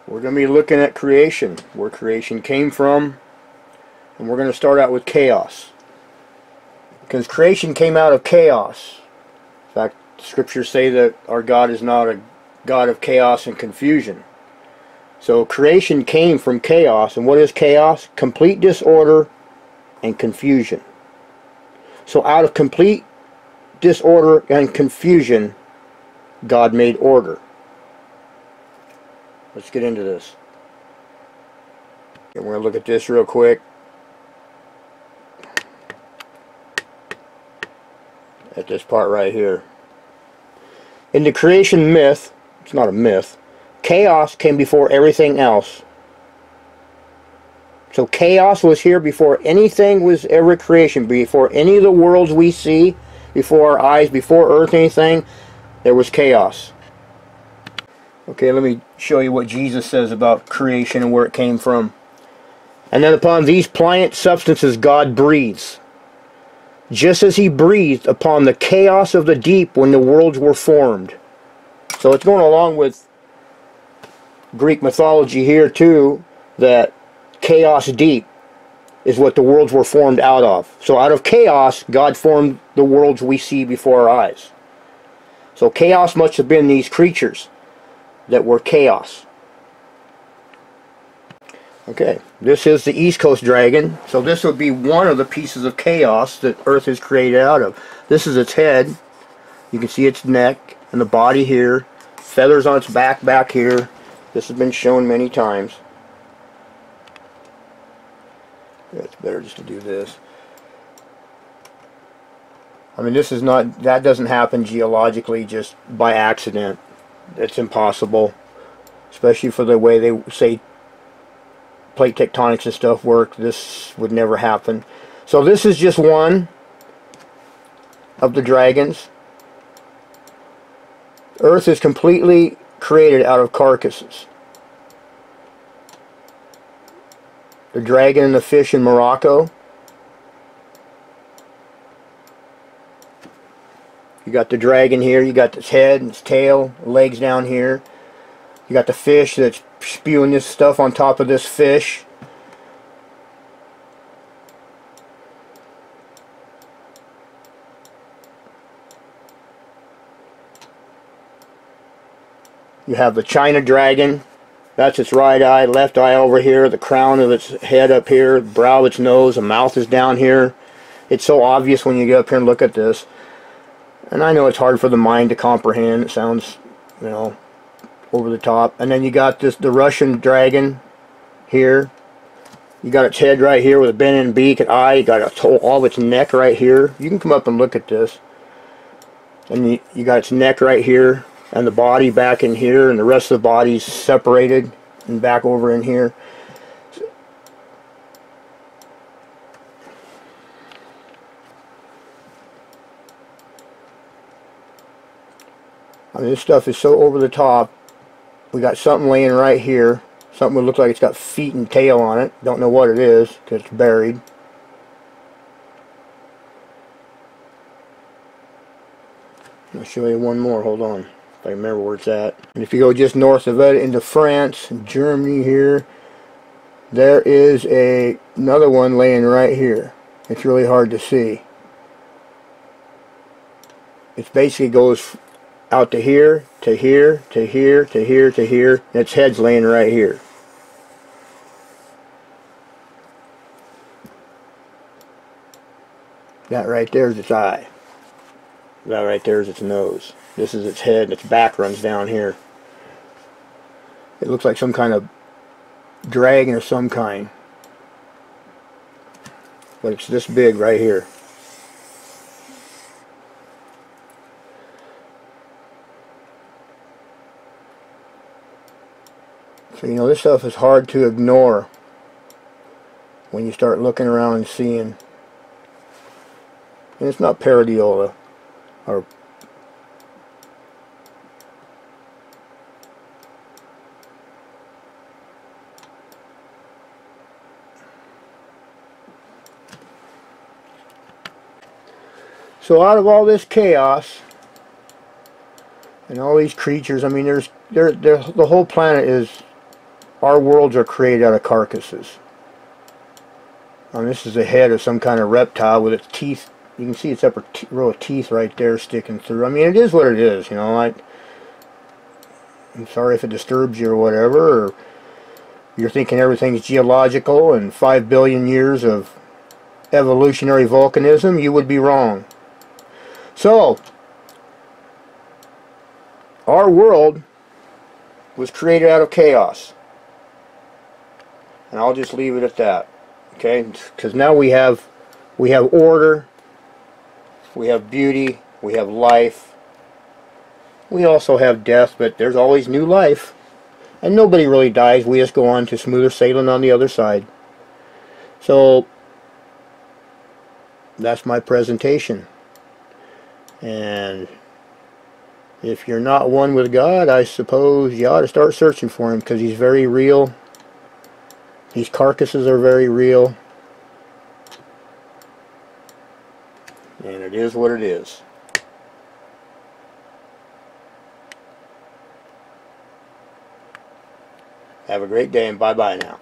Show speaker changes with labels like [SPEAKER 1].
[SPEAKER 1] We're going to be looking at creation, where creation came from, and we're going to start out with chaos. Because creation came out of chaos. In fact, scriptures say that our God is not a God of chaos and confusion. So creation came from chaos, and what is chaos? Complete disorder and confusion. So out of complete disorder and confusion, God made order. Let's get into this. And we're going to look at this real quick. At this part right here. In the creation myth, it's not a myth, chaos came before everything else. So chaos was here before anything was ever creation, before any of the worlds we see, before our eyes, before earth, anything, there was chaos. Okay, let me show you what Jesus says about creation and where it came from. And then upon these pliant substances God breathes, just as he breathed upon the chaos of the deep when the worlds were formed. So it's going along with Greek mythology here too, that chaos deep is what the worlds were formed out of. So out of chaos, God formed the worlds we see before our eyes. So chaos must have been these creatures that were chaos. Okay, this is the East Coast dragon. So this would be one of the pieces of chaos that Earth is created out of. This is its head. You can see its neck and the body here. Feathers on its back here. This has been shown many times. Yeah, it's better just to do this. I mean, this is not, that doesn't happen geologically just by accident. It's impossible, especially for the way they say plate tectonics and stuff work. This would never happen. So this is just one of the dragons. Earth is completely created out of carcasses. The dragon and the fish in Morocco. You got the dragon here, you got its head and its tail, legs down here. You got the fish that's spewing this stuff on top of this fish. You have the China dragon. That's its right eye, left eye over here, the crown of its head up here, the brow of its nose, the mouth is down here. It's so obvious when you get up here and look at this. And I know it's hard for the mind to comprehend. It sounds, you know, over the top. And then you got this, the Russian dragon here. You got its head right here with a bend-in beak and eye. You got all of its neck right here. You can come up and look at this. And you got its neck right here, and the body back in here, and the rest of the body's separated and back over in here. I mean, this stuff is so over the top. We got something laying right here. Something would look like it's got feet and tail on it. Don't know what it is because it's buried. I'll show you one more. Hold on. If I remember where it's at. And if you go just north of it into France and Germany here, there is another one laying right here. It's really hard to see. It basically goes out to here, to here, to here, to here, to here, and its head's laying right here. That right there is its eye. That right there is its nose. This is its head, and its back runs down here. It looks like some kind of dragon of some kind. But it's this big right here. So, you know, this stuff is hard to ignore when you start looking around and seeing. And it's not paradiola or so out of all this chaos and all these creatures, I mean, the whole planet is Our worlds are created out of carcasses. And this is the head of some kind of reptile with its teeth. You can see its upper row of teeth right there sticking through. I mean, it is what it is, you know. I'm sorry if it disturbs you or whatever, or you're thinking everything's geological and 5 billion years of evolutionary volcanism. You would be wrong. So, our world was created out of chaos. And I'll just leave it at that. Okay? Because now we have order, we have beauty, we have life. We also have death, but there's always new life. And nobody really dies. We just go on to smoother sailing on the other side. So, that's my presentation. And if you're not one with God, I suppose you ought to start searching for Him, because He's very real. These carcasses are very real. And it is what it is. Have a great day, and bye-bye now.